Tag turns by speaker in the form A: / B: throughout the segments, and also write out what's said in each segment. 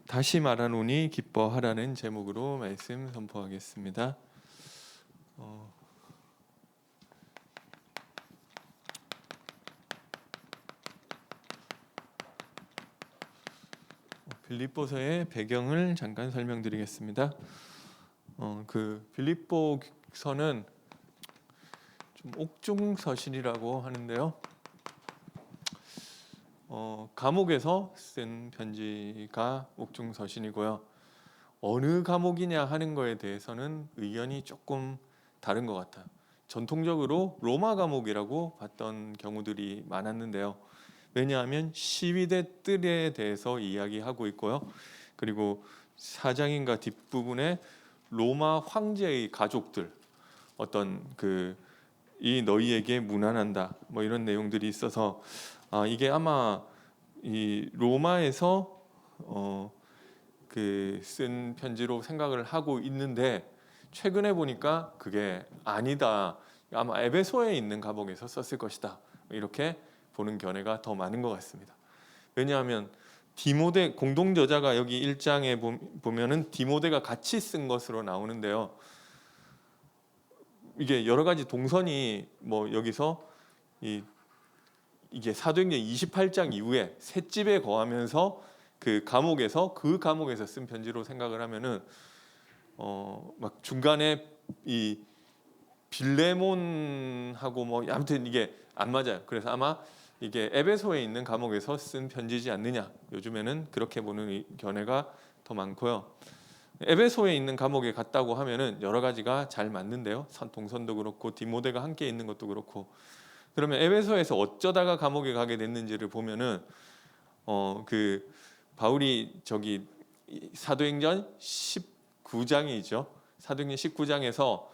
A: 다시 말하노니 기뻐하라는 제목으로 말씀 선포하겠습니다. 빌립보서의 배경을 잠깐 설명드리겠습니다. 그 빌립보서는 좀 옥중서신이라고 하는데요. 감옥에서 쓴 편지가 옥중서신이고요. 어느 감옥이냐 하는 거에 대해서는 의견이 조금 다른 것 같아요. 전통적으로 로마 감옥이라고 봤던 경우들이 많았는데요. 왜냐하면 시위대 뜰에 대해서 이야기하고 있고요. 그리고 사장인가 뒷부분에 로마 황제의 가족들 어떤 이 너희에게 문안한다 뭐 이런 내용들이 있어서 이게 아마 이 로마에서 쓴 편지로 생각을 하고 있는데 최근에 보니까 그게 아니다. 아마 에베소에 있는 감옥에서 썼을 것이다. 이렇게 보는 견해가 더 많은 것 같습니다. 왜냐하면 디모데 공동 저자가 여기 1장에 보면은 디모데가 같이 쓴 것으로 나오는데요. 이게 여러 가지 동선이 뭐 여기서 이게 사도행전 28장 이후에 셋집에 거하면서 그 감옥에서 쓴 편지로 생각을 하면은 막 중간에 이 빌레몬하고 뭐 아무튼 이게 안 맞아요. 그래서 아마 이게 에베소에 있는 감옥에서 쓴 편지지 않느냐. 요즘에는 그렇게 보는 견해가 더 많고요. 에베소에 있는 감옥에 갔다고 하면은 여러 가지가 잘 맞는데요. 동선도 그렇고 디모데가 함께 있는 것도 그렇고. 그러면 에베소에서 어쩌다가 감옥에 가게 됐는지를 보면은 바울이 저기 사도행전 19장이죠. 사도행전 19장에서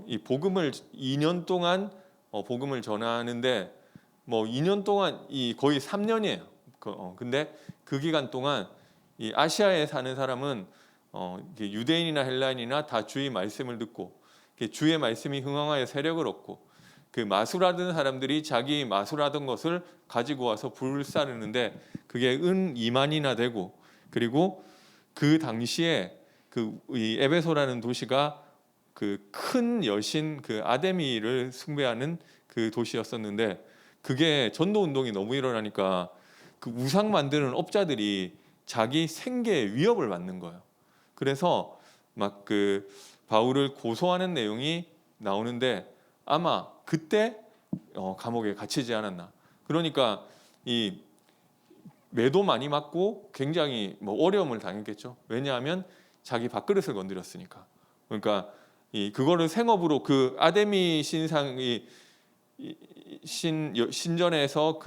A: 이 복음을 2년 동안 복음을 전하는데 뭐 2년 동안 거의 3년이에요. 근데 그 기간 동안 이 아시아에 사는 사람은 유대인이나 헬라인이나 다 주의 말씀을 듣고 주의 말씀이 흥황하여 세력을 얻고 그 마술하던 사람들이 자기 마술하던 것을 가지고 와서 불사르는데 그게 은 2만이나 되고 그리고 그 당시에 이 에베소라는 도시가 그 큰 여신 아데미를 숭배하는 그 도시였었는데 그게 전도 운동이 너무 일어나니까 그 우상 만드는 업자들이 자기 생계에 위협을 받는 거예요. 그래서 막 바울을 고소하는 내용이 나오는데 아마 그때 감옥에 갇히지 않았나. 그러니까 이 매도 많이 맞고 굉장히 뭐 어려움을 당했겠죠. 왜냐하면 자기 밥그릇을 건드렸으니까. 그러니까 그거를 생업으로 아데미 신상이 신전에서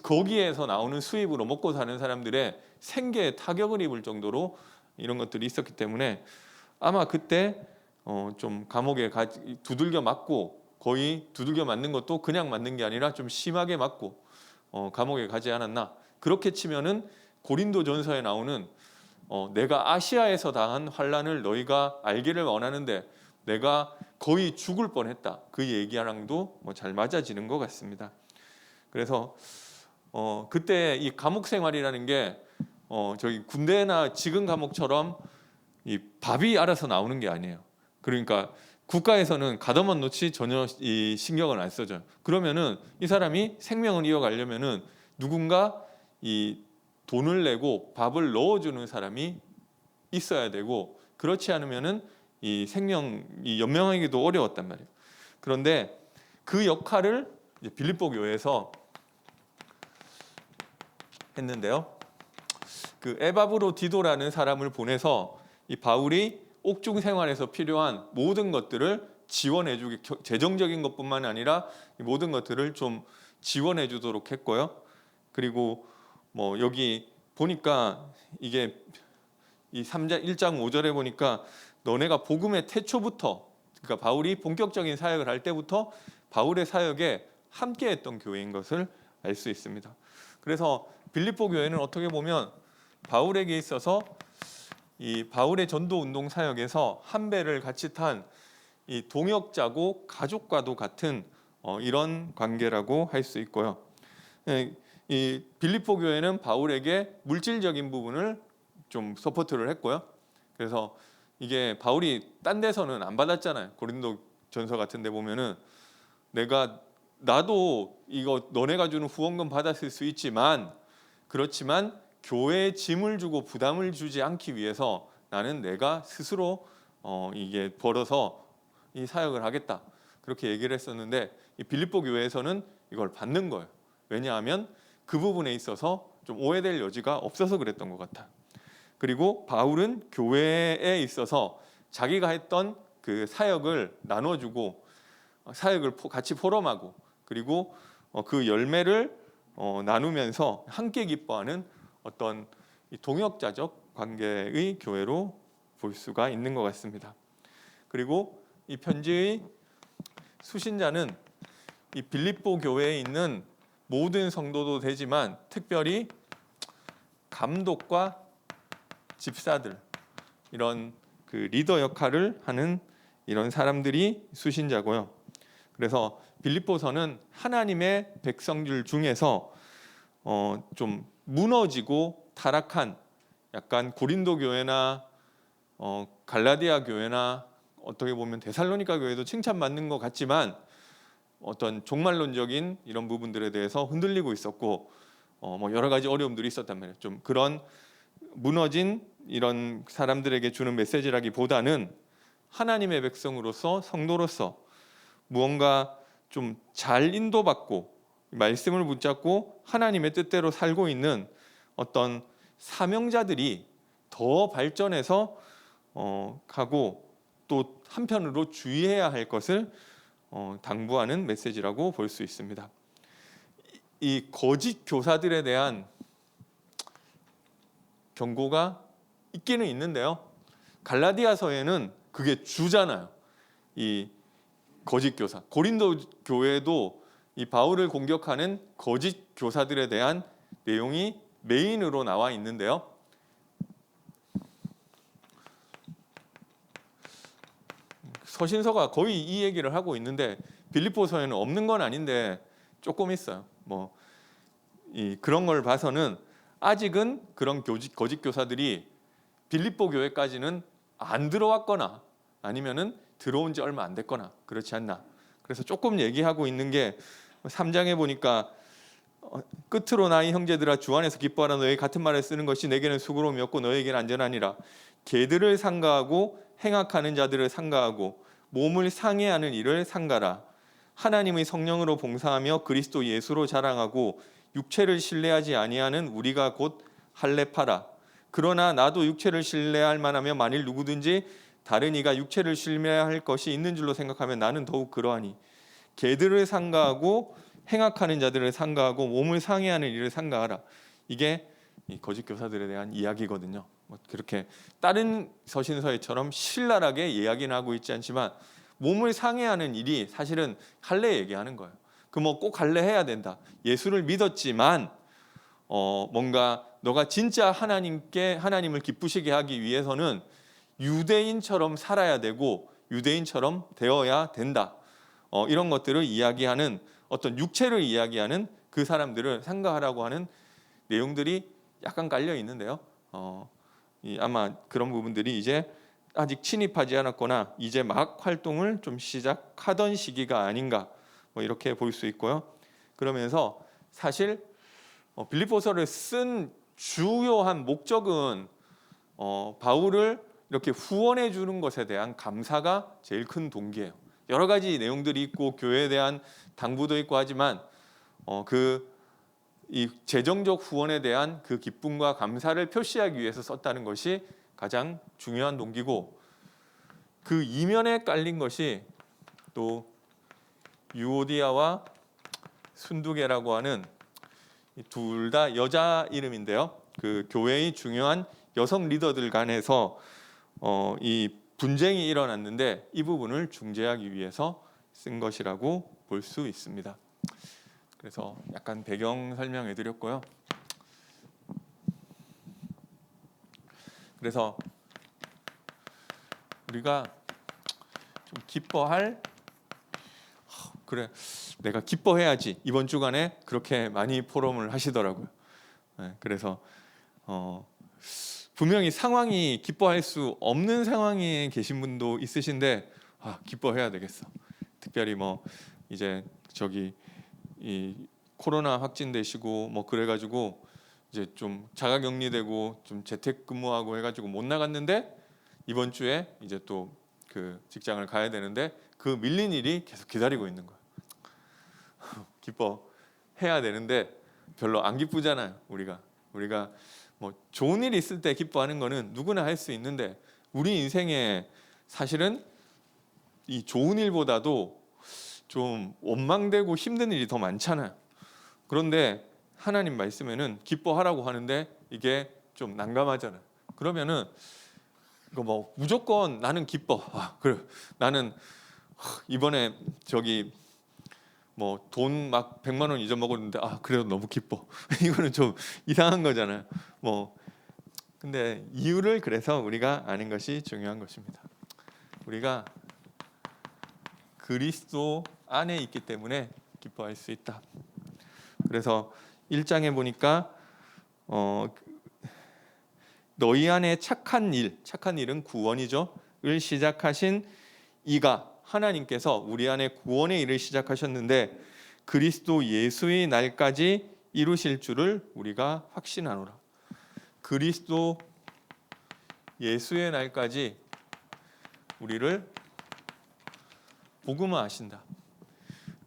A: 거기에서 나오는 수입으로 먹고 사는 사람들의 생계에 타격을 입을 정도로 이런 것들이 있었기 때문에 아마 그때 좀 감옥에 두들겨 맞고 거의 두들겨 맞는 것도 그냥 맞는 게 아니라 좀 심하게 맞고 감옥에 가지 않았나. 그렇게 치면은 고린도전서에 나오는 내가 아시아에서 당한 환난을 너희가 알기를 원하는데 내가 거의 죽을 뻔했다. 그 얘기랑도 잘 맞아지는 것 같습니다. 그래서 그때 이 감옥 생활이라는 게 저기 군대나 지금 감옥처럼 이 밥이 알아서 나오는 게 아니에요. 그러니까 국가에서는 가둬만 놓지 전혀 이 신경을 안 써줘요. 그러면은 이 사람이 생명을 이어가려면은 누군가 이 돈을 내고 밥을 넣어주는 사람이 있어야 되고 그렇지 않으면은 이 생명이 연명하기도 어려웠단 말이에요. 그런데 그 역할을 이제 빌립보 교회에서 했는데요. 에바브로 디도라는 사람을 보내서 이 바울이 옥중 생활에서 필요한 모든 것들을 지원해주기, 재정적인 것뿐만 아니라 모든 것들을 좀 지원해주도록 했고요. 그리고 뭐 여기 보니까 이게 이 1장 5절에 보니까 너네가 복음의 태초부터, 그러니까 바울이 본격적인 사역을 할 때부터 바울의 사역에 함께했던 교회인 것을 알 수 있습니다. 그래서 빌립보 교회는 어떻게 보면 바울에게 있어서 이 바울의 전도 운동 사역에서 한 배를 같이 탄 이 동역자고 가족과도 같은 이런 관계라고 할 수 있고요. 이 빌립보 교회는 바울에게 물질적인 부분을 좀 서포트를 했고요. 그래서 이게 바울이 딴 데서는 안 받았잖아요. 고린도 전서 같은 데 보면은 나도 이거 너네가 주는 후원금 받았을 수 있지만, 그렇지만 교회에 짐을 주고 부담을 주지 않기 위해서 나는 내가 스스로 이게 벌어서 이 사역을 하겠다, 그렇게 얘기를 했었는데, 이 빌립보 교회에서는 이걸 받는 거예요. 왜냐하면 그 부분에 있어서 좀 오해될 여지가 없어서 그랬던 것 같아요. 그리고 바울은 교회에 있어서 자기가 했던 그 사역을 나눠주고 사역을 같이 포럼하고, 그리고 그 열매를 나누면서 함께 기뻐하는 어떤 동역자적 관계의 교회로 볼 수가 있는 것 같습니다. 그리고 이 편지의 수신자는 이 빌립보 교회에 있는 모든 성도도 되지만 특별히 감독과 집사들, 이런 그 리더 역할을 하는 이런 사람들이 수신자고요. 그래서 빌립보서는 하나님의 백성들 중에서 좀 무너지고 타락한, 약간 고린도 교회나 갈라디아 교회나 어떻게 보면 데살로니가 교회도 칭찬받는 것 같지만 어떤 종말론적인 이런 부분들에 대해서 흔들리고 있었고 뭐 여러 가지 어려움들이 있었단 말이에요. 좀 그런 무너진 이런 사람들에게 주는 메시지라기보다는 하나님의 백성으로서, 성도로서 무언가 좀 잘 인도받고 말씀을 붙잡고 하나님의 뜻대로 살고 있는 어떤 사명자들이 더 발전해서 가고, 또 한편으로 주의해야 할 것을 당부하는 메시지라고 볼 수 있습니다. 이 거짓 교사들에 대한 경고가 있기는 있는데요. 갈라디아서에는 그게 주잖아요. 이 거짓 교사. 고린도 교회도 이 바울을 공격하는 거짓 교사들에 대한 내용이 메인으로 나와 있는데요. 서신서가 거의 이 얘기를 하고 있는데 빌립보서에는 없는 건 아닌데 조금 있어요. 그런 걸 봐서는 아직은 그런 거짓 교사들이 빌립보 교회까지는 안 들어왔거나 아니면은 들어온 지 얼마 안 됐거나 그렇지 않나. 그래서 조금 얘기하고 있는 게 3장에 보니까 끝으로 나의 형제들아 주 안에서 기뻐하라. 너희 같은 말을 쓰는 것이 내게는 수고로움이었고 너희에게는 안전하니라. 개들을 상가하고 행악하는 자들을 상가하고 몸을 상해하는 일을 상가라. 하나님의 성령으로 봉사하며 그리스도 예수로 자랑하고 육체를 신뢰하지 아니하는 우리가 곧 할례파라. 그러나 나도 육체를 신뢰할 만하며 만일 누구든지 다른 이가 육체를 신뢰할 것이 있는 줄로 생각하면 나는 더욱 그러하니 개들을 상가하고 행악하는 자들을 상가하고 몸을 상해하는 일을 상가하라. 이게 이 거짓 교사들에 대한 이야기거든요. 그렇게 다른 서신서에처럼 신랄하게 이야기는 하고 있지 않지만 몸을 상해하는 일이 사실은 할례 얘기하는 거예요. 그 뭐 꼭 할례 해야 된다. 예수를 믿었지만 뭔가 너가 진짜 하나님을 기쁘시게 하기 위해서는 유대인처럼 살아야 되고 유대인처럼 되어야 된다. 이런 것들을 이야기하는, 어떤 육체를 이야기하는 그 사람들을 상가하라고 하는 내용들이 약간 깔려 있는데요. 아마 그런 부분들이 이제 아직 침입하지 않았거나 이제 막 활동을 좀 시작하던 시기가 아닌가, 이렇게 볼 수 있고요. 그러면서 사실 빌립보서를 쓴 주요한 목적은 바울을 이렇게 후원해 주는 것에 대한 감사가 제일 큰 동기예요. 여러 가지 내용들이 있고 교회에 대한 당부도 있고 하지만 이 재정적 후원에 대한 그 기쁨과 감사를 표시하기 위해서 썼다는 것이 가장 중요한 동기고, 그 이면에 깔린 것이 또 유오디아와 순두계라고 하는 둘 다 여자 이름인데요. 그 교회의 중요한 여성 리더들 간에서 이 분쟁이 일어났는데 이 부분을 중재하기 위해서 쓴 것이라고 볼 수 있습니다. 그래서 약간 배경 설명해 드렸고요. 그래서 우리가 좀 기뻐할 그래 내가 기뻐해야지 이번 주간에 그렇게 많이 포럼을 하시더라고요. 그래서 분명히 상황이 기뻐할 수 없는 상황에 계신 분도 있으신데 기뻐해야 되겠어. 특별히 뭐 이제 저기 이 코로나 확진되시고 뭐 그래가지고 이제 좀 자가격리되고 좀 재택근무하고 해가지고 못 나갔는데 이번 주에 이제 또 그 직장을 가야 되는데 그 밀린 일이 계속 기다리고 있는 거예요. 기뻐해야 되는데 별로 안 기쁘잖아요. 우리가 뭐 좋은 일이 있을 때 기뻐하는 거는 누구나 할 수 있는데 우리 인생에 사실은 이 좋은 일보다도 좀 원망되고 힘든 일이 더 많잖아요. 그런데 하나님 말씀에는 기뻐하라고 하는데 이게 좀 난감하잖아요. 그러면은 이거 뭐 무조건 나는 기뻐. 그래 나는 이번에 저기 뭐 돈 막 100만 원 잊어먹었는데 그래도 너무 기뻐. 이거는 좀 이상한 거잖아요. 뭐 근데 이유를 그래서 우리가 아는 것이 중요한 것입니다. 우리가 그리스도 안에 있기 때문에 기뻐할 수 있다. 그래서 1장에 보니까 너희 안에 착한 일은 구원이죠. 을 시작하신 이가 하나님께서 우리 안에 구원의 일을 시작하셨는데 그리스도 예수의 날까지 이루실 줄을 우리가 확신하노라. 그리스도 예수의 날까지 우리를 복음화하신다.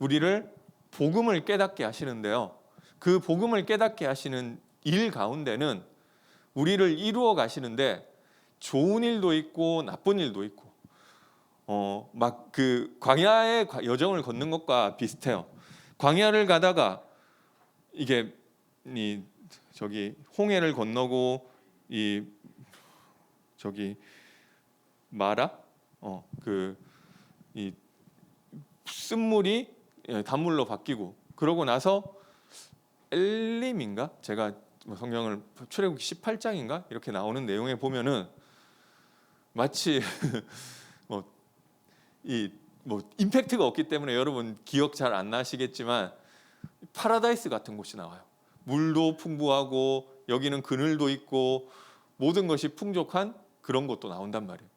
A: 우리를 복음을 깨닫게 하시는데요. 그 복음을 깨닫게 하시는 일 가운데는 우리를 이루어 가시는데 좋은 일도 있고 나쁜 일도 있고 막 그 광야의 여정을 걷는 것과 비슷해요. 광야를 가다가 이게 저기 홍해를 건너고 이 저기 마라 이 쓴물이 단물로 바뀌고 그러고 나서 엘림인가 제가 성경을 출애굽기 18장인가 이렇게 나오는 내용에 보면은 마치 뭐 임팩트가 없기 때문에 여러분 기억 잘 안 나시겠지만 파라다이스 같은 곳이 나와요. 물도 풍부하고 여기는 그늘도 있고 모든 것이 풍족한 그런 곳도 나온단 말이에요.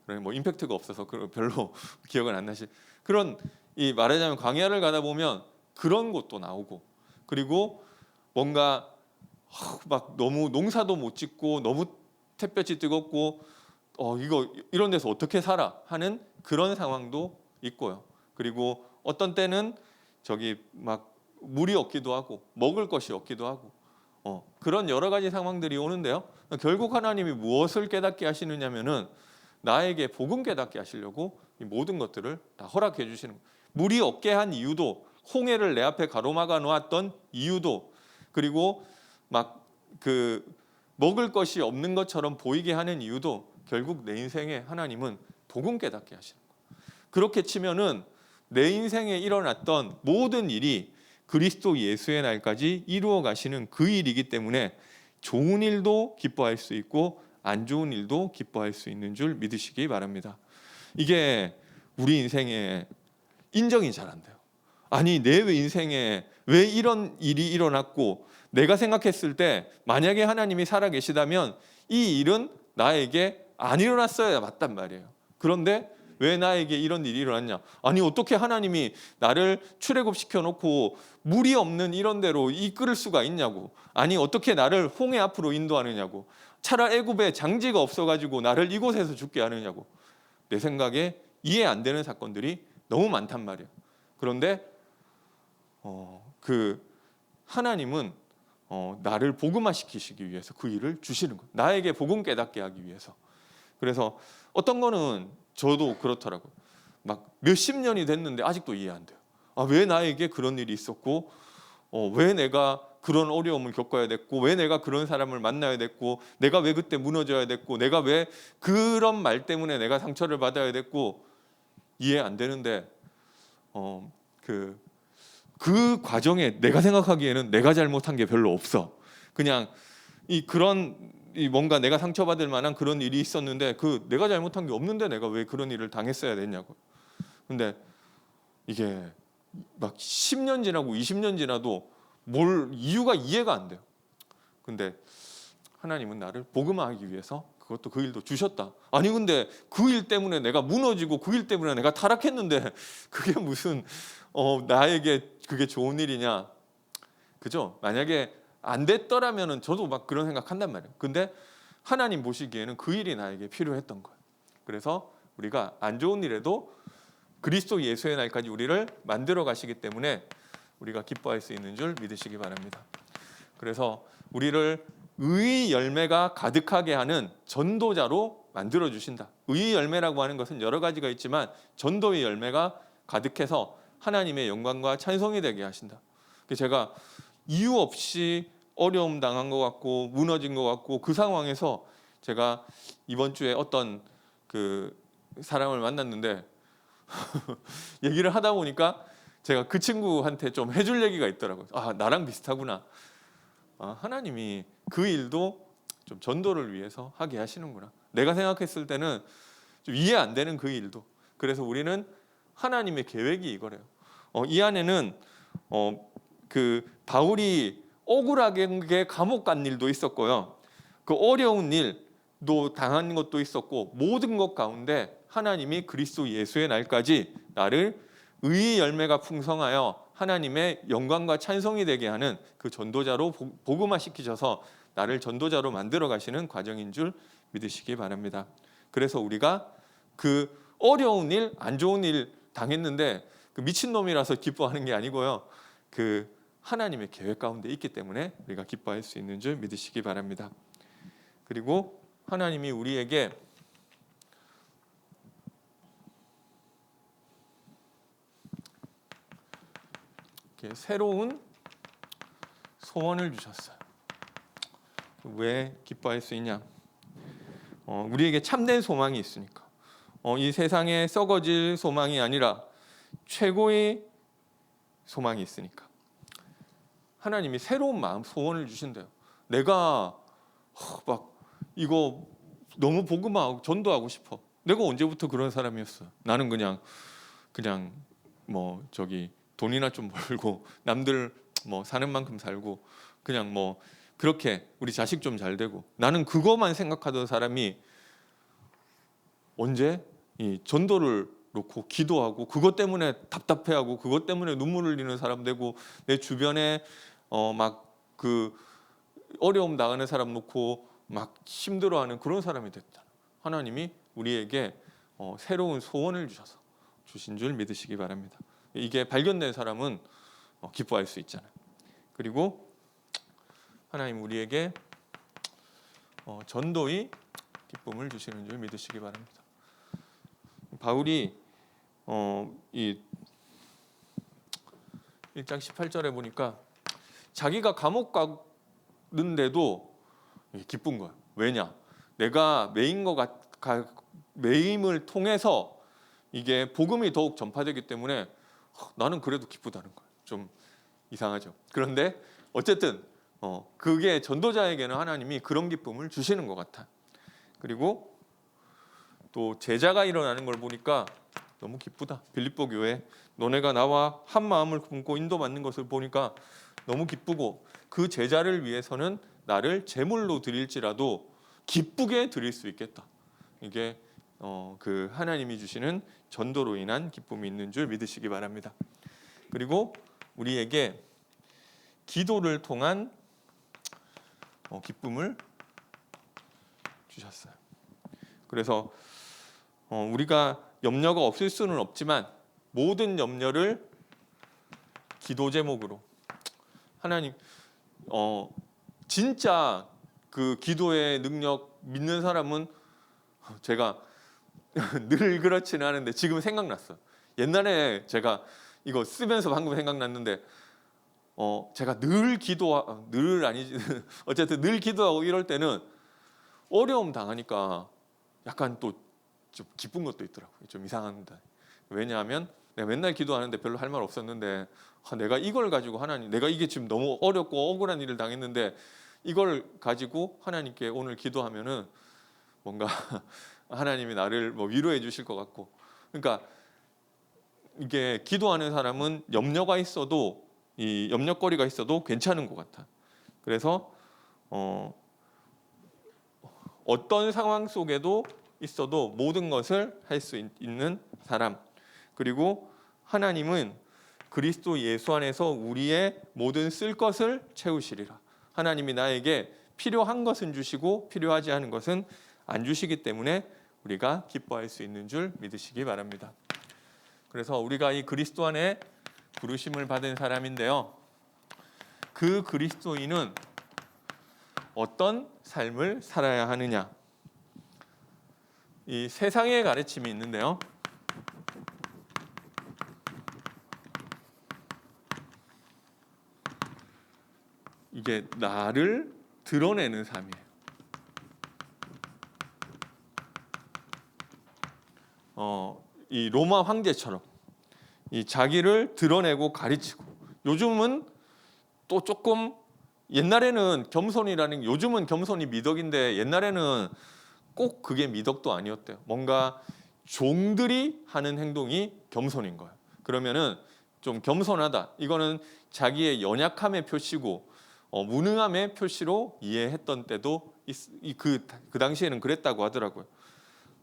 A: 그러니 뭐 임팩트가 없어서 별로 기억은 안 나시. 그런 이 말하자면 광야를 가다 보면 그런 곳도 나오고 그리고 뭔가 막 너무 농사도 못 짓고 너무 햇볕이 뜨겁고 이거 이런 데서 어떻게 살아 하는 그런 상황도 있고요. 그리고 어떤 때는 저기 막 물이 없기도 하고 먹을 것이 없기도 하고 그런 여러 가지 상황들이 오는데요. 결국 하나님이 무엇을 깨닫게 하시느냐면은 나에게 복음 깨닫게 하시려고 이 모든 것들을 다 허락해 주시는 거예요. 물이 없게 한 이유도 홍해를 내 앞에 가로막아 놓았던 이유도 그리고 막 그 먹을 것이 없는 것처럼 보이게 하는 이유도 결국 내 인생에 하나님은 복음 깨닫게 하시는 거예요. 그렇게 치면은 내 인생에 일어났던 모든 일이 그리스도 예수의 날까지 이루어 가시는 그 일이기 때문에 좋은 일도 기뻐할 수 있고 안 좋은 일도 기뻐할 수 있는 줄 믿으시기 바랍니다. 이게 우리 인생에 인정이 잘 안 돼요. 아니 내 인생에 왜 이런 일이 일어났고 내가 생각했을 때 만약에 하나님이 살아계시다면 이 일은 나에게 안 일어났어야 맞단 말이에요. 그런데 왜 나에게 이런 일이 일어났냐? 아니 어떻게 하나님이 나를 출애굽시켜 놓고 물이 없는 이런 데로 이끌을 수가 있냐고. 아니 어떻게 나를 홍해 앞으로 인도하느냐고. 차라리 애굽에 장지가 없어가지고 나를 이곳에서 죽게 하느냐고. 내 생각에 이해 안 되는 사건들이 너무 많단 말이에요. 그런데 그 하나님은 나를 복음화시키시기 위해서 그 일을 주시는 거예요. 나에게 복음 깨닫게 하기 위해서. 그래서 어떤 거는 저도 그렇더라고요. 막 몇십 년이 됐는데 아직도 이해 안 돼요. 왜 나에게 그런 일이 있었고 왜 내가 그런 어려움을 겪어야 됐고 왜 내가 그런 사람을 만나야 됐고 내가 왜 그때 무너져야 됐고 내가 왜 그런 말 때문에 내가 상처를 받아야 됐고 이해 안 되는데 그 과정에 내가 생각하기에는 내가 잘못한 게 별로 없어. 그냥 뭔가 내가 상처받을 만한 그런 일이 있었는데 내가 잘못한 게 없는데 내가 왜 그런 일을 당했어야 됐냐고. 근데 이게 막 10년 지나고 20년 지나도 뭘 이유가 이해가 안 돼요. 근데 하나님은 나를 복음화하기 위해서 그것도 그 일도 주셨다. 아니 근데 그 일 때문에 내가 무너지고 그 일 때문에 내가 타락했는데 그게 무슨 나에게 그게 좋은 일이냐. 그죠? 만약에 안 됐더라면은 저도 막 그런 생각한단 말이에요. 근데 하나님 보시기에는 그 일이 나에게 필요했던 거예요. 그래서 우리가 안 좋은 일에도 그리스도 예수의 날까지 우리를 만들어 가시기 때문에 우리가 기뻐할 수 있는 줄 믿으시기 바랍니다. 그래서 우리를 의의 열매가 가득하게 하는 전도자로 만들어 주신다. 의의 열매라고 하는 것은 여러 가지가 있지만 전도의 열매가 가득해서 하나님의 영광과 찬송이 되게 하신다. 제가 이유 없이 어려움 당한 것 같고 무너진 것 같고 그 상황에서 제가 이번 주에 어떤 그 사람을 만났는데 얘기를 하다 보니까 제가 그 친구한테 좀 해줄 얘기가 있더라고요. 아, 나랑 비슷하구나. 아, 하나님이 그 일도 좀 전도를 위해서 하게 하시는구나. 내가 생각했을 때는 좀 이해 안 되는 그 일도. 그래서 우리는 하나님의 계획이 이거래요. 이 안에는 그 바울이 억울하게 감옥 간 일도 있었고요. 그 어려운 일도 당한 것도 있었고 모든 것 가운데 하나님이 그리스도 예수의 날까지 나를 의의 열매가 풍성하여 하나님의 영광과 찬송이 되게 하는 그 전도자로 복음화 시키셔서 나를 전도자로 만들어 가시는 과정인 줄 믿으시기 바랍니다. 그래서 우리가 그 어려운 일, 안 좋은 일 당했는데 그 미친놈이라서 기뻐하는 게 아니고요. 그 하나님의 계획 가운데 있기 때문에 우리가 기뻐할 수 있는 줄 믿으시기 바랍니다. 그리고 하나님이 우리에게 새로운 소원을 주셨어요. 왜 기뻐할 수 있냐? 우리에게 참된 소망이 있으니까. 이 세상에 썩어질 소망이 아니라 최고의 소망이 있으니까. 하나님이 새로운 마음 소원을 주신대요. 내가 막 이거 너무 복음하고 전도하고 싶어. 내가 언제부터 그런 사람이었어? 나는 그냥 뭐 저기 돈이나 좀 벌고 남들 뭐 사는 만큼 살고 그냥 뭐 그렇게 우리 자식 좀 잘 되고 나는 그것만 생각하던 사람이 언제 이 전도를 놓고 기도하고 그것 때문에 답답해하고 그것 때문에 눈물을 흘리는 사람 되고 내 주변에 막 그 어려움 당하는 사람 놓고 막 힘들어하는 그런 사람이 됐다. 하나님이 우리에게 새로운 소원을 주신 줄 믿으시기 바랍니다. 이게 발견된 사람은 기뻐할 수 있잖아요. 그리고 하나님 우리에게 전도의 기쁨을 주시는 줄 믿으시기 바랍니다. 바울이 이 1장 18절에 보니까 자기가 감옥 가는데도 기쁜 거예요. 왜냐? 내가 매임을 통해서 이게 복음이 더욱 전파되기 때문에 나는 그래도 기쁘다는 거예요. 좀 이상하죠. 그런데 어쨌든 그게 전도자에게는 하나님이 그런 기쁨을 주시는 것 같아. 그리고 또 제자가 일어나는 걸 보니까 너무 기쁘다. 빌립보 교회 너네가 나와 한 마음을 품고 인도받는 것을 보니까 너무 기쁘고 그 제자를 위해서는 나를 제물로 드릴지라도 기쁘게 드릴 수 있겠다. 이게 그 하나님이 주시는 전도로 인한 기쁨이 있는 줄 믿으시기 바랍니다. 그리고 우리에게 기도를 통한 기쁨을 주셨어요. 그래서 우리가 염려가 없을 수는 없지만 모든 염려를 기도 제목으로 하나님 진짜 그 기도의 능력 믿는 사람은 제가 늘 그렇지는 않은데 지금 생각났어요. 옛날에 제가 이거 쓰면서 방금 생각났는데 제가 늘 아니지 어쨌든 늘 기도하고 이럴 때는 어려움 당하니까 약간 또 좀 기쁜 것도 있더라고요. 좀 이상합니다. 왜냐하면 내가 맨날 기도하는데 별로 할 말 없었는데 내가 이걸 가지고 하나님 내가 이게 지금 너무 어렵고 억울한 일을 당했는데 이걸 가지고 하나님께 오늘 기도하면은 뭔가 하나님이 나를 뭐 위로해 주실 것 같고 그러니까 이게 기도하는 사람은 염려가 있어도 이 염려거리가 있어도 괜찮은 것 같아. 그래서 어떤 상황 속에도 있어도 모든 것을 할 수 있는 사람. 그리고 하나님은 그리스도 예수 안에서 우리의 모든 쓸 것을 채우시리라. 하나님이 나에게 필요한 것은 주시고 필요하지 않은 것은 안 주시기 때문에 우리가 기뻐할 수 있는 줄 믿으시기 바랍니다. 그래서 우리가 이 그리스도 안에 부르심을 받은 사람인데요. 그 그리스도인은 어떤 삶을 살아야 하느냐? 이 세상의 가르침이 있는데요. 이게 나를 드러내는 삶이에요. 이 로마 황제처럼 이 자기를 드러내고 가르치고, 요즘은 또 조금, 옛날에는 겸손이라는, 요즘은 겸손이 미덕인데 옛날에는 꼭 그게 미덕도 아니었대요. 뭔가 종들이 하는 행동이 겸손인 거예요. 그러면은 좀 겸손하다, 이거는 자기의 연약함의 표시고 무능함의 표시로 이해했던 때도 그 당시에는 그랬다고 하더라고요.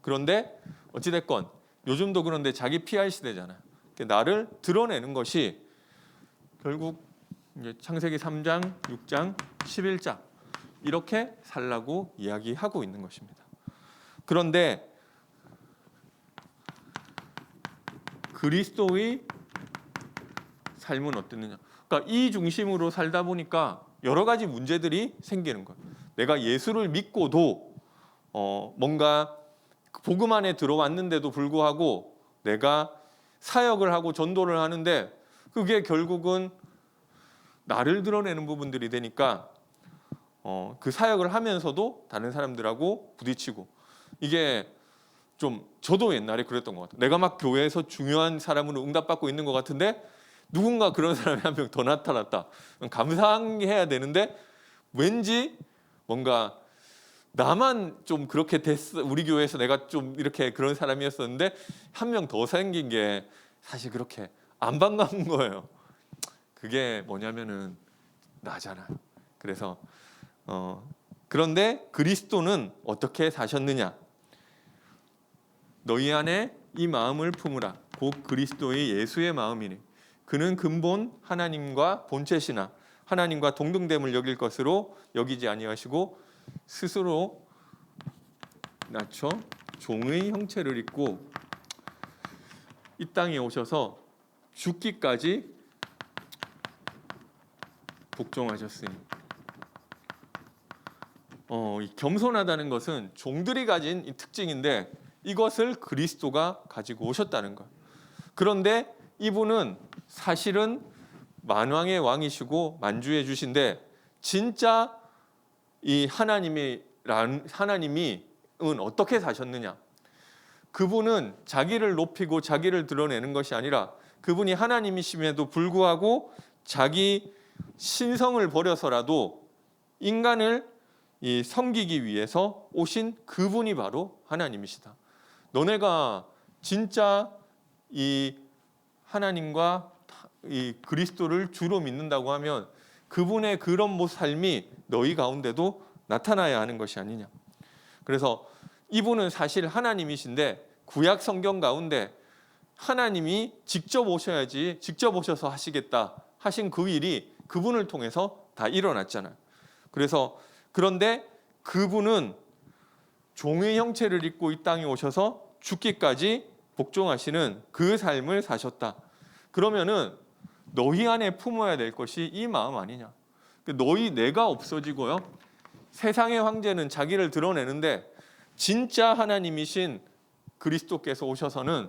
A: 그런데 어찌됐건 요즘도 그런데 자기 PR 시대잖아요. 나를 드러내는 것이 결국 이제 창세기 3장, 6장, 11장 이렇게 살라고 이야기하고 있는 것입니다. 그런데 그리스도의 삶은 어땠느냐? 그러니까 이 중심으로 살다 보니까 여러 가지 문제들이 생기는 거예요. 내가 예수를 믿고도 뭔가 복음 안에 들어왔는데도 불구하고 내가 사역을 하고 전도를 하는데 그게 결국은 나를 드러내는 부분들이 되니까 그 사역을 하면서도 다른 사람들하고 부딪히고, 이게 좀 저도 옛날에 그랬던 것 같아요. 내가 막 교회에서 중요한 사람으로 응답받고 있는 것 같은데 누군가 그런 사람이 한 명 더 나타났다. 감사해야 되는데 왠지 뭔가 나만 좀 그렇게 됐어. 우리 교회에서 내가 좀 이렇게 그런 사람이었었는데 한 명 더 생긴 게 사실 그렇게 안 반가운 거예요. 그게 뭐냐면은 나잖아요. 그래서 그런데 그리스도는 어떻게 사셨느냐? 너희 안에 이 마음을 품으라. 곧 그리스도의 예수의 마음이니 그는 근본 하나님과 본체시나 하나님과 동등됨을 여길 것으로 여기지 아니하시고 스스로 낮춰 종의 형체를 입고 이 땅에 오셔서 죽기까지 복종하셨으니. 이 겸손하다는 것은 종들이 가진 이 특징인데 이것을 그리스도가 가지고 오셨다는 것. 그런데 이분은 사실은 만왕의 왕이시고 만주의 주신데 진짜 이 하나님이 어떻게 사셨느냐? 그분은 자기를 높이고 자기를 드러내는 것이 아니라 그분이 하나님이심에도 불구하고 자기 신성을 버려서라도 인간을 섬기기 위해서 오신 그분이 바로 하나님이시다. 너네가 진짜 이 하나님과 이 그리스도를 주로 믿는다고 하면 그분의 그런 삶이 너희 가운데도 나타나야 하는 것이 아니냐. 그래서 이분은 사실 하나님이신데 구약 성경 가운데 하나님이 직접 오셔야지, 직접 오셔서 하시겠다 하신 그 일이 그분을 통해서 다 일어났잖아요. 그런데 그분은 종의 형체를 입고 이 땅에 오셔서 죽기까지 복종하시는 그 삶을 사셨다. 그러면은 너희 안에 품어야 될 것이 이 마음 아니냐. 내가 없어지고요. 세상의 황제는 자기를 드러내는데 진짜 하나님이신 그리스도께서 오셔서는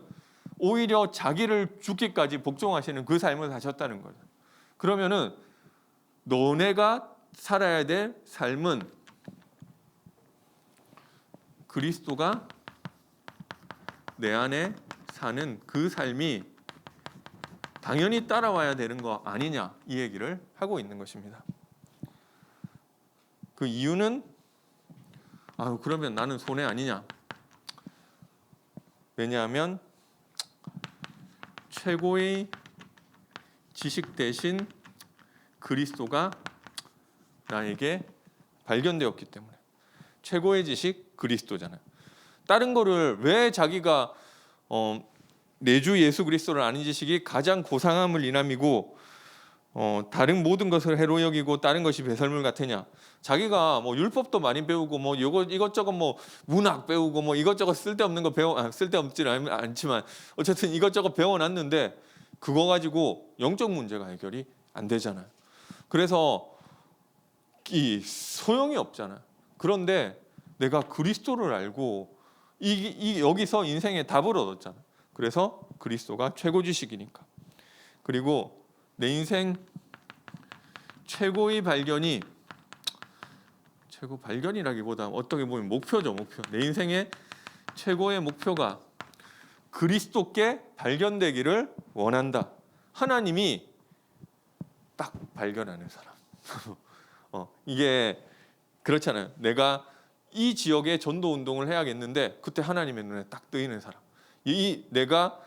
A: 오히려 자기를 죽기까지 복종하시는 그 삶을 사셨다는 거예요. 그러면은 너네가 살아야 될 삶은 그리스도가 내 안에 사는 그 삶이 당연히 따라와야 되는 거 아니냐, 이 얘기를 하고 있는 것입니다. 그 이유는 그러면 나는 손해 아니냐? 왜냐하면 최고의 지식 대신 그리스도가 나에게 발견되었기 때문에. 최고의 지식 그리스도잖아요. 다른 거를 왜 자기가 내 주 예수 그리스도를 아는 지식이 가장 고상함을 인함이고 다른 모든 것을 해로 여기고 다른 것이 배설물 같으냐? 자기가 뭐 율법도 많이 배우고 뭐 이것저것 뭐 문학 배우고 뭐 이것저것 쓸데없는 거 쓸데없지는 않지만 어쨌든 이것저것 배워놨는데 그거 가지고 영적 문제가 해결이 안 되잖아요. 그래서 이 소용이 없잖아요. 그런데 내가 그리스도를 알고 여기서 인생의 답을 얻었잖아요. 그래서 그리스도가 최고 지식이니까. 그리고 내 인생 최고의 발견이 최고 발견이라기보다 어떻게 보면 목표죠. 목표. 내 인생의 최고의 목표가 그리스도께 발견되기를 원한다. 하나님이 딱 발견하는 사람. 이게 그렇잖아요. 내가 이 지역에 전도 운동을 해야겠는데 그때 하나님의 눈에 딱 뜨이는 사람. 내가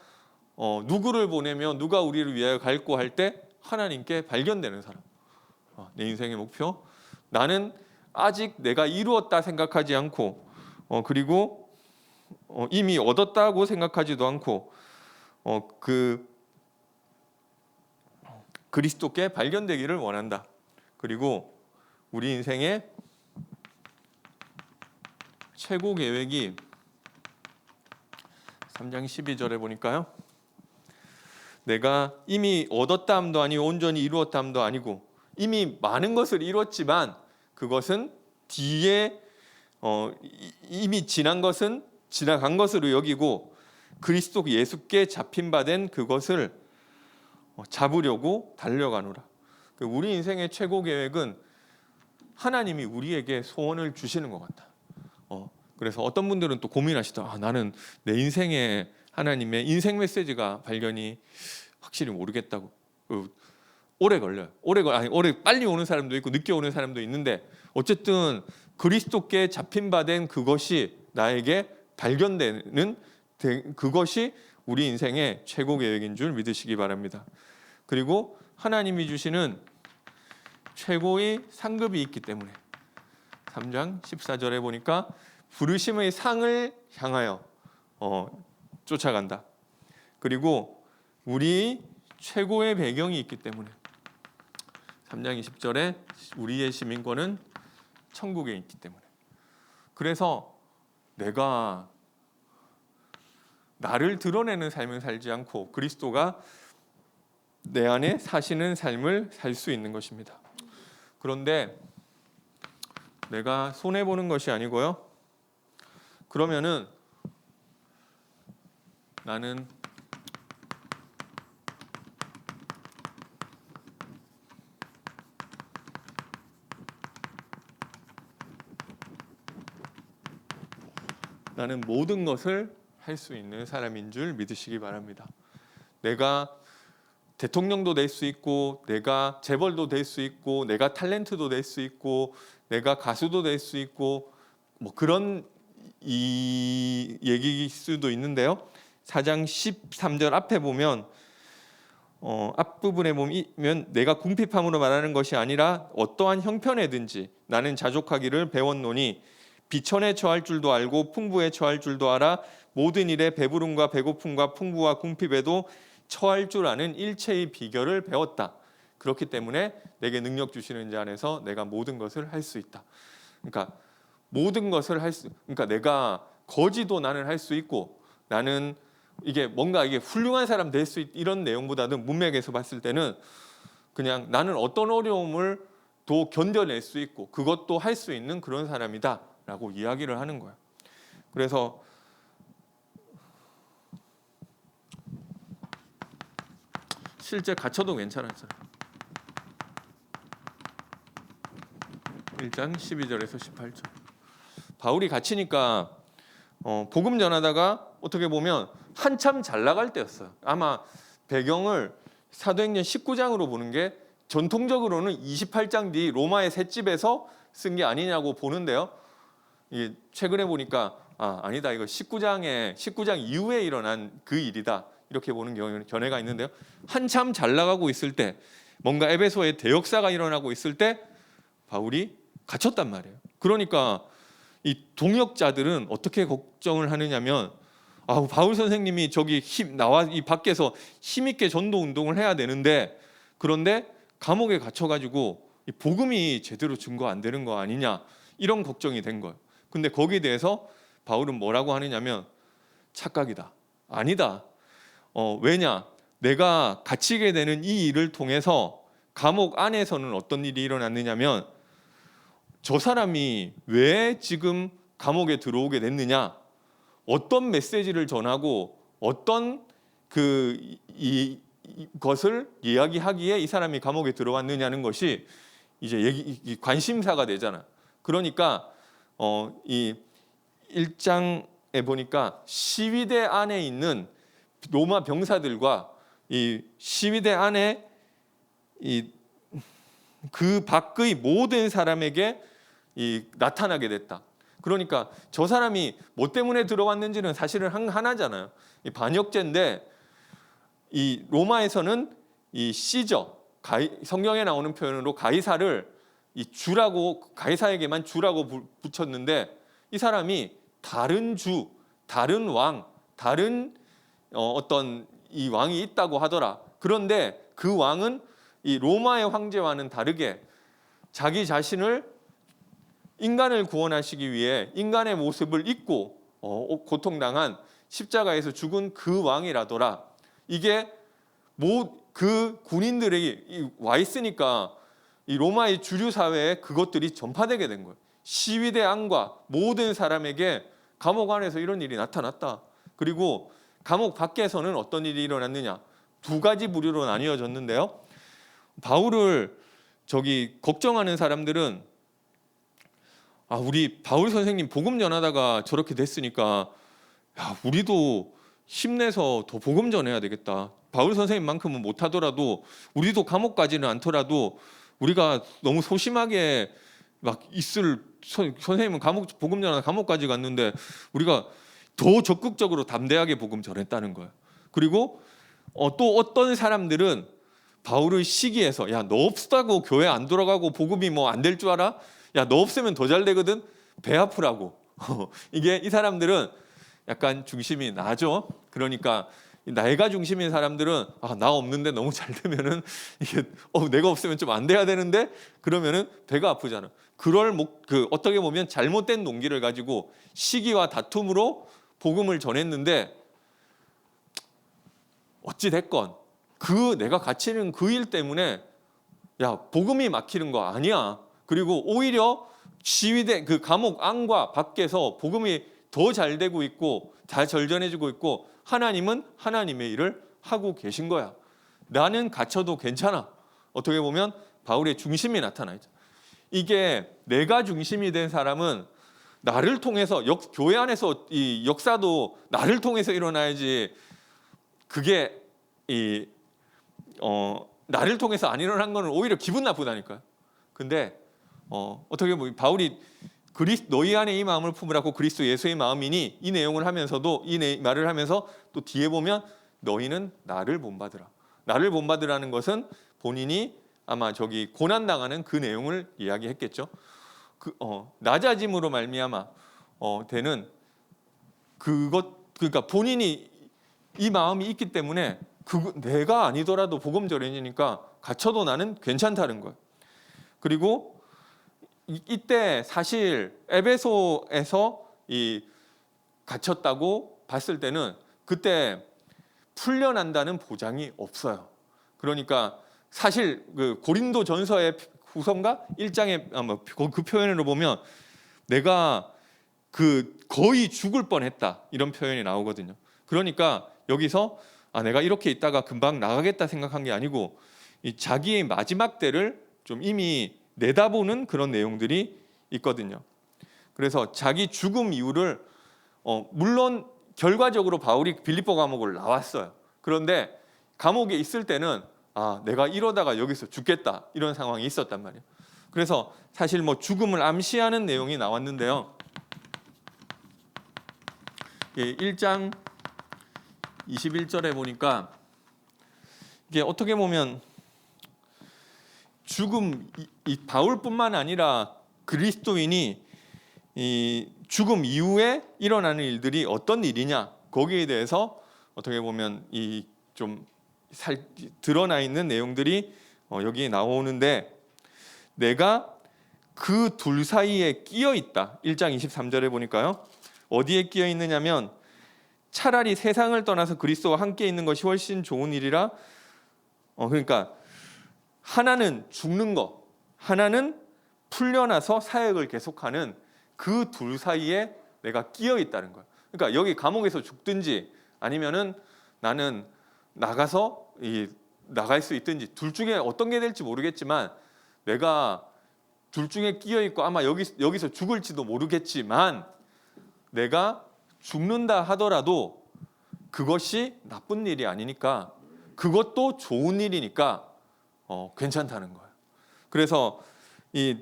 A: 누구를 보내면 누가 우리를 위하여 갈고 할 때 하나님께 발견되는 사람. 내 인생의 목표. 나는 아직 내가 이루었다 생각하지 않고 그리고 이미 얻었다고 생각하지도 않고 그리스도께 발견되기를 원한다. 그리고 우리 인생의 최고 계획이 3장 12절에 보니까요. 내가 이미 얻었다 함도 아니고 온전히 이루었다 함도 아니고 이미 많은 것을 이뤘지만 그것은 뒤에 이미 지난 것은 지나간 것으로 여기고 그리스도 예수께 잡힌 바 된 그것을 잡으려고 달려가노라. 우리 인생의 최고 계획은 하나님이 우리에게 소원을 주시는 것 같다. 그래서 어떤 분들은 또 고민하시다. 나는 내 인생에 하나님의 인생 메시지가 발견이 확실히 모르겠다고. 오래 걸려요. 오래 빨리 오는 사람도 있고 늦게 오는 사람도 있는데 어쨌든 그리스도께 잡힌 바 된 그것이 나에게 발견되는 그것이 우리 인생의 최고 계획인 줄 믿으시기 바랍니다. 그리고 하나님이 주시는 최고의 상급이 있기 때문에 3장 14절에 보니까 부르심의 상을 향하여 쫓아간다. 그리고 우리 최고의 배경이 있기 때문에 3장 20절에 우리의 시민권은 천국에 있기 때문에. 그래서 내가 나를 드러내는 삶을 살지 않고 그리스도가 내 안에 사시는 삶을 살 수 있는 것입니다. 그런데 내가 손해보는 것이 아니고요. 그러면은 나는 모든 것을 할 수 있는 사람인 줄 믿으시기 바랍니다. 내가 대통령도 될 수 있고 내가 재벌도 될 수 있고 내가 탤런트도 될 수 있고 내가 가수도 될 수 있고 뭐 그런 이 얘기일 수도 있는데요. 4장 13절 앞에 보면 앞부분에 보면 내가 궁핍함으로 말하는 것이 아니라 어떠한 형편에든지 나는 자족하기를 배웠노니 비천에 처할 줄도 알고 풍부에 처할 줄도 알아 모든 일에 배부름과 배고픔과 풍부와 궁핍에도 처할 줄 아는 일체의 비결을 배웠다. 그렇기 때문에 내게 능력 주시는 자 안에서 내가 모든 것을 할 수 있다. 그러니까 모든 것을 그러니까 내가 거지도 나는 할 수 있고 나는 이게 훌륭한 사람 될 수 이런 내용보다는 문맥에서 봤을 때는 그냥 나는 어떤 어려움을 또 견뎌낼 수 있고 그것도 할 수 있는 그런 사람이다라고 이야기를 하는 거야. 그래서 실제 갇혀도 괜찮았어요. 1장 12절에서 18절. 바울이 갇히니까 복음 전하다가 어떻게 보면 한참 잘 나갈 때였어요. 아마 배경을 사도행전 19장으로 보는 게 전통적으로는 28장 뒤 로마의 셋집에서 쓴 게 아니냐고 보는데요. 최근에 보니까 아니다. 이거 19장 이후에 일어난 그 일이다. 이렇게 보는 견해가 있는데요. 한참 잘 나가고 있을 때, 뭔가 에베소에 대역사가 일어나고 있을 때 바울이 갇혔단 말이에요. 그러니까 이 동역자들은 어떻게 걱정을 하느냐면, 바울 선생님이 저기 나와 이 밖에서 힘있게 전도 운동을 해야 되는데, 그런데 감옥에 갇혀가지고 이 복음이 제대로 증거 안 되는 거 아니냐, 이런 걱정이 된 거예요. 근데 거기에 대해서 바울은 뭐라고 하느냐면, 착각이다, 아니다. 왜냐, 내가 갇히게 되는 이 일을 통해서 감옥 안에서는 어떤 일이 일어났느냐면, 저 사람이 왜 지금 감옥에 들어오게 됐느냐, 어떤 메시지를 전하고 어떤 것을 이야기하기에 이 사람이 감옥에 들어왔느냐는 것이 이제 관심사가 되잖아. 그러니까 이 1장에 보니까 시위대 안에 있는 로마 병사들과 이 시위대 안에 그 밖의 모든 사람에게 나타나게 됐다. 그러니까 저 사람이 뭐 때문에 들어왔는지는 사실은 하나잖아요. 이 반역죄인데, 이 로마에서는 이 시저, 성경에 나오는 표현으로 가이사를 이 주라고, 가이사에게만 주라고 붙였는데, 이 사람이 다른 주, 다른 왕, 다른 어떤 이 왕이 있다고 하더라. 그런데 그 왕은 이 로마의 황제와는 다르게 자기 자신을, 인간을 구원하시기 위해 인간의 모습을 입고 고통당한, 십자가에서 죽은 그 왕이라더라. 이게 그 군인들이 와 있으니까 이 로마의 주류 사회에 그것들이 전파되게 된 거예요. 시위대 안과 모든 사람에게 감옥 안에서 이런 일이 나타났다. 그리고 감옥 밖에서는 어떤 일이 일어났느냐, 두 가지 부류로 나뉘어졌는데요. 바울을 걱정하는 사람들은, 우리 바울 선생님 복음 전하다가 저렇게 됐으니까 우리도 힘내서 더 복음 전해야 되겠다. 바울 선생님만큼은 못하더라도 우리도 감옥 가지는 않더라도 우리가 너무 소심하게 막 선생님은 복음 전하다 감옥까지 갔는데 우리가 더 적극적으로 담대하게 복음 전했다는 거예요. 그리고 또 어떤 사람들은 바울의 시기에서, 야, 너 없다고 교회 안 돌아가고 복음이 뭐 안 될 줄 알아? 야, 너 없으면 더 잘 되거든? 배 아프라고. 이게 이 사람들은 약간 중심이 나죠. 그러니까 내가 중심인 사람들은 나 없는데 너무 잘 되면은 이게 내가 없으면 좀 안 돼야 되는데 그러면은 배가 아프잖아. 어떻게 보면 잘못된 동기를 가지고 시기와 다툼으로 복음을 전했는데, 어찌 됐건 내가 갇히는 그 일 때문에 복음이 막히는 거 아니야. 그리고 오히려 시위대 그 감옥 안과 밖에서 복음이 더 잘 되고 있고 잘 전해지고 있고, 하나님은 하나님의 일을 하고 계신 거야. 나는 갇혀도 괜찮아. 어떻게 보면 바울의 중심이 나타나죠. 이게 내가 중심이 된 사람은 나를 통해서 교회 안에서 이 역사도 나를 통해서 일어나야지, 그게 나를 통해서 안 일어난 거는 오히려 기분 나쁘다니까요. 근데 어떻게 보면 바울이 너희 안에 이 마음을 품으라고 그리스도 예수의 마음이니, 이 내용을 하면서도 말을 하면서 또 뒤에 보면 너희는 나를 본받으라. 나를 본받으라는 것은 본인이 아마 고난 당하는 그 내용을 이야기했겠죠. 낮아짐으로 말미암아 되는 그러니까 본인이 이 마음이 있기 때문에 내가 아니더라도 복음 전해지니까 갇혀도 나는 괜찮다는 거예요. 그리고 이때 사실 에베소에서 갇혔다고 봤을 때는 그때 풀려난다는 보장이 없어요. 그러니까 사실 고린도 전서의 후서인가 1장에 그 표현으로 보면 내가 거의 죽을 뻔했다, 이런 표현이 나오거든요. 그러니까 여기서 내가 이렇게 있다가 금방 나가겠다 생각한 게 아니고, 자기의 마지막 때를 좀 이미 내다보는 그런 내용들이 있거든요. 그래서 자기 죽음 이유를 물론 결과적으로 바울이 빌립보 감옥을 나왔어요. 그런데 감옥에 있을 때는 내가 이러다가 여기서 죽겠다, 이런 상황이 있었단 말이에요. 그래서 사실 죽음을 암시하는 내용이 나왔는데요. 1장 21절에 보니까 이게 어떻게 보면 죽음, 이 바울뿐만 아니라 그리스도인이 이 죽음 이후에 일어나는 일들이 어떤 일이냐, 거기에 대해서 어떻게 보면 이 좀 드러나 있는 내용들이 여기에 나오는데, 내가 그 둘 사이에 끼어 있다. 1장 23절에 보니까요, 어디에 끼어 있느냐면 차라리 세상을 떠나서 그리스도와 함께 있는 것이 훨씬 좋은 일이라. 그러니까 하나는 죽는 거, 하나는 풀려나서 사역을 계속하는 그 둘 사이에 내가 끼어 있다는 거예요. 그러니까 여기 감옥에서 죽든지 아니면은 나는 나가서 나갈 수 있든지, 둘 중에 어떤 게 될지 모르겠지만 내가 둘 중에 끼어 있고 아마 여기서 죽을지도 모르겠지만 내가 죽는다 하더라도 그것이 나쁜 일이 아니니까, 그것도 좋은 일이니까 괜찮다는 거예요. 그래서 이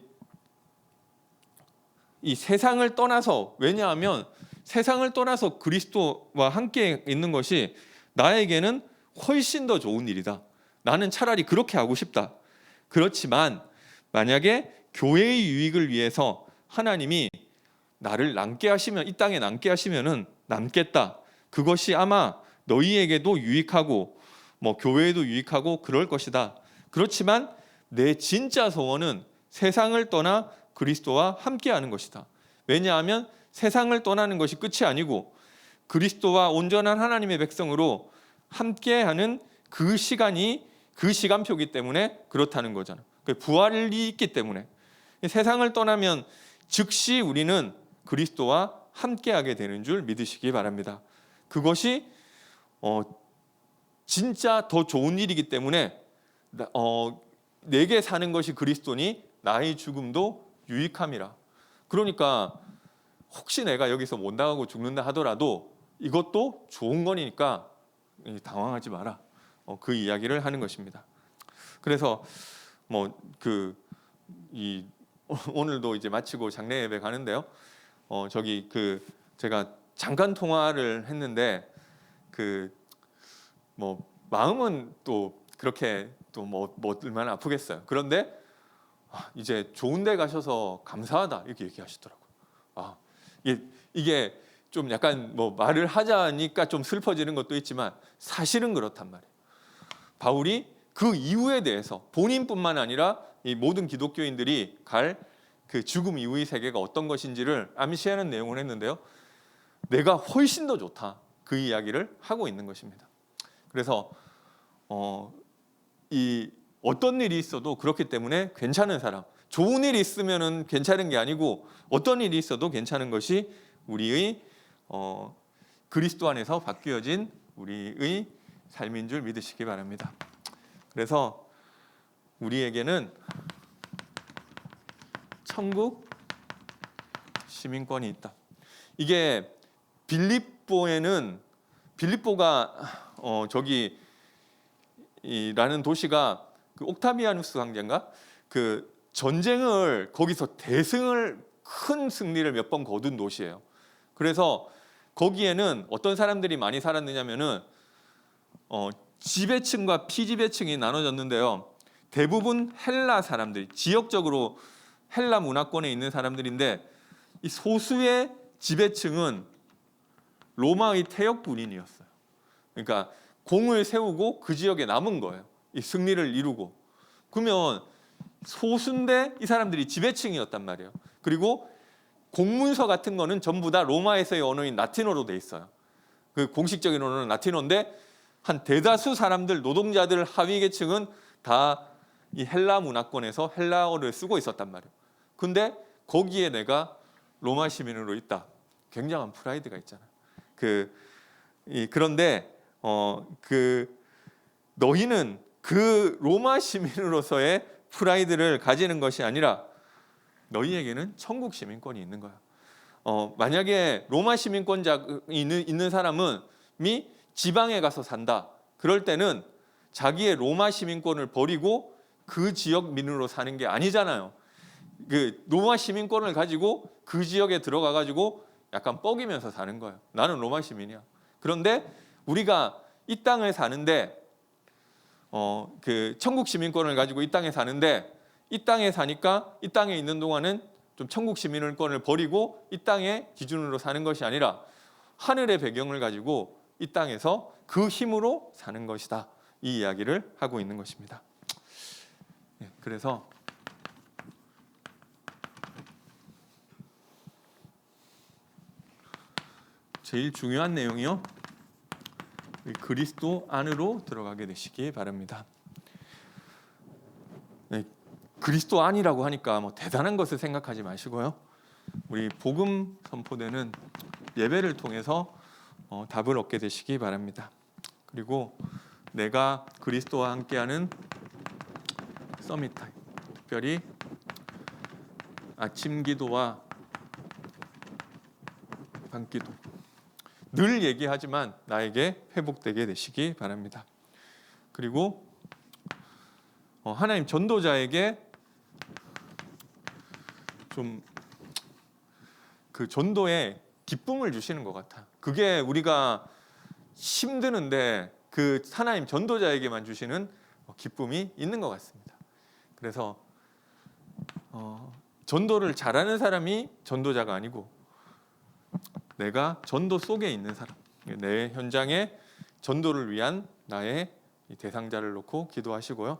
A: 세상을 떠나서, 왜냐하면 세상을 떠나서 그리스도와 함께 있는 것이 나에게는 훨씬 더 좋은 일이다. 나는 차라리 그렇게 하고 싶다. 그렇지만 만약에 교회의 유익을 위해서 하나님이 나를 남게 하시면, 이 땅에 남게 하시면은 남겠다. 그것이 아마 너희에게도 유익하고 교회에도 유익하고 그럴 것이다. 그렇지만 내 진짜 소원은 세상을 떠나 그리스도와 함께하는 것이다. 왜냐하면 세상을 떠나는 것이 끝이 아니고 그리스도와 온전한 하나님의 백성으로 함께하는 그 시간이 그 시간표이기 때문에 그렇다는 거잖아. 부활이 있기 때문에 세상을 떠나면 즉시 우리는 그리스도와 함께하게 되는 줄 믿으시기 바랍니다. 그것이 진짜 더 좋은 일이기 때문에 내게 사는 것이 그리스도니 나의 죽음도 유익함이라. 그러니까 혹시 내가 여기서 못 나가고 죽는다 하더라도 이것도 좋은 거니까 당황하지 마라. 그 이야기를 하는 것입니다. 그래서 오늘도 이제 마치고 장례 예배 가는데요. 제가 잠깐 통화를 했는데 마음은 또 그렇게 얼마나 아프겠어요. 그런데 이제 좋은 데 가셔서 감사하다 이렇게 얘기하시더라고요. 이게 좀 약간 말을 하자니까 좀 슬퍼지는 것도 있지만 사실은 그렇단 말이에요. 바울이 그 이후에 대해서 본인뿐만 아니라 이 모든 기독교인들이 갈 그 죽음 이후의 세계가 어떤 것인지를 암시하는 내용을 했는데요. 내가 훨씬 더 좋다. 그 이야기를 하고 있는 것입니다. 그래서 어떤 일이 있어도 그렇기 때문에 괜찮은 사람, 좋은 일이 있으면은 괜찮은 게 아니고 어떤 일이 있어도 괜찮은 것이 우리의 그리스도 안에서 바뀌어진 우리의 삶인 줄 믿으시기 바랍니다. 그래서 우리에게는 천국 시민권이 있다. 이게 빌립보가 라는 도시가 옥타비아누스 황제인가 그 전쟁을 거기서 큰 승리를 몇 번 거둔 도시예요. 그래서 거기에는 어떤 사람들이 많이 살았느냐면은 지배층과 피지배층이 나눠졌는데요. 대부분 헬라 사람들, 지역적으로 헬라 문화권에 있는 사람들인데 이 소수의 지배층은 로마의 태역 군인이었어요. 그러니까 공을 세우고 그 지역에 남은 거예요. 이 승리를 이루고. 그러면 소수인데 이 사람들이 지배층이었단 말이에요. 그리고 공문서 같은 거는 전부 다 로마에서의 언어인 라틴어로 돼 있어요. 그 공식적인 언어는 라틴어인데 한 대다수 사람들, 노동자들 하위 계층은 다 이 헬라 문화권에서 헬라어를 쓰고 있었단 말이에요. 근데 거기에 내가 로마 시민으로 있다. 굉장한 프라이드가 있잖아요. 그런데 너희는 그 로마 시민으로서의 프라이드를 가지는 것이 아니라 너희에게는 천국 시민권이 있는 거야. 만약에 로마 시민권자 있는 사람은 지방에 가서 산다. 그럴 때는 자기의 로마 시민권을 버리고 그 지역 민으로 사는 게 아니잖아요. 그 로마 시민권을 가지고 그 지역에 들어가 가지고 약간 뻐기면서 사는 거예요. 나는 로마 시민이야. 그런데 우리가 이 땅을 사는데 그 천국 시민권을 가지고 이 땅에 사는데 이 땅에 사니까 이 땅에 있는 동안은 좀 천국 시민권을 버리고 이 땅의 기준으로 사는 것이 아니라 하늘의 배경을 가지고 이 땅에서 그 힘으로 사는 것이다. 이 이야기를 하고 있는 것입니다. 그래서 제일 중요한 내용이요. 그리스도 안으로 들어가게 되시기 바랍니다. 그리스도 안이라고 하니까 뭐 대단한 것을 생각하지 마시고요. 우리 복음 선포되는 예배를 통해서 답을 얻게 되시기 바랍니다. 그리고 내가 그리스도와 함께하는 서밋 타임, 특별히 아침 기도와 밤 기도, 늘 얘기하지만 나에게 회복되게 되시기 바랍니다. 그리고 하나님 전도자에게 좀 그 전도에 기쁨을 주시는 것 같아. 그게 우리가 힘드는데 그 하나님 전도자에게만 주시는 기쁨이 있는 것 같습니다. 그래서 전도를 잘하는 사람이 전도자가 아니고 내가 전도 속에 있는 사람, 내 현장에 전도를 위한 나의 대상자를 놓고 기도하시고요.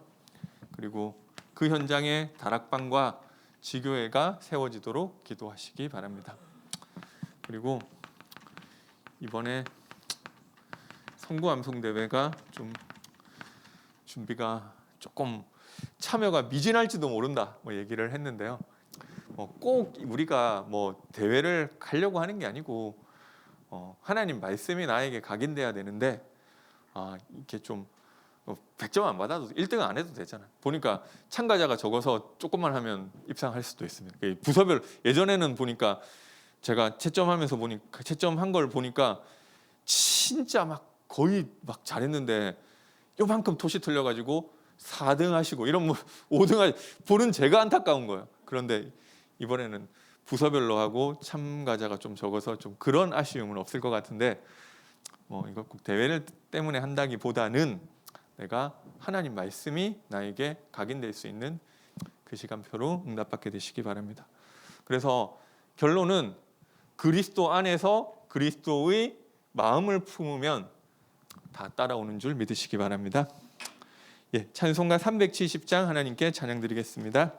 A: 그리고 그 현장에 다락방과 지교회가 세워지도록 기도하시기 바랍니다. 그리고 이번에 선구암송 대회가 좀 준비가 조금 참여가 미진할지도 모른다 뭐 얘기를 했는데요. 꼭 우리가 뭐 대회를 가려고 하는 게 아니고 하나님 말씀이 나에게 각인돼야 되는데 이렇게 좀 100점 안 받아도 1등 안 해도 되잖아. 보니까 참가자가 적어서 조금만 하면 입상할 수도 있습니다. 부서별 예전에는 보니까 제가 채점하면서 보니까 채점한 걸 보니까 진짜 막 거의 막 잘했는데 요만큼 토시 틀려가지고 4등 하시고 이런 뭐 5등 하시 보는 제가 안타까운 거예요. 그런데 이번에는 부서별로 하고 참가자가 좀 적어서 좀 그런 아쉬움은 없을 것 같은데 이거 꼭 대회를 때문에 한다기보다는 내가 하나님 말씀이 나에게 각인될 수 있는 그 시간표로 응답받게 되시기 바랍니다. 그래서 결론은 그리스도 안에서 그리스도의 마음을 품으면 다 따라오는 줄 믿으시기 바랍니다. 찬송가 370장 하나님께 찬양 드리겠습니다.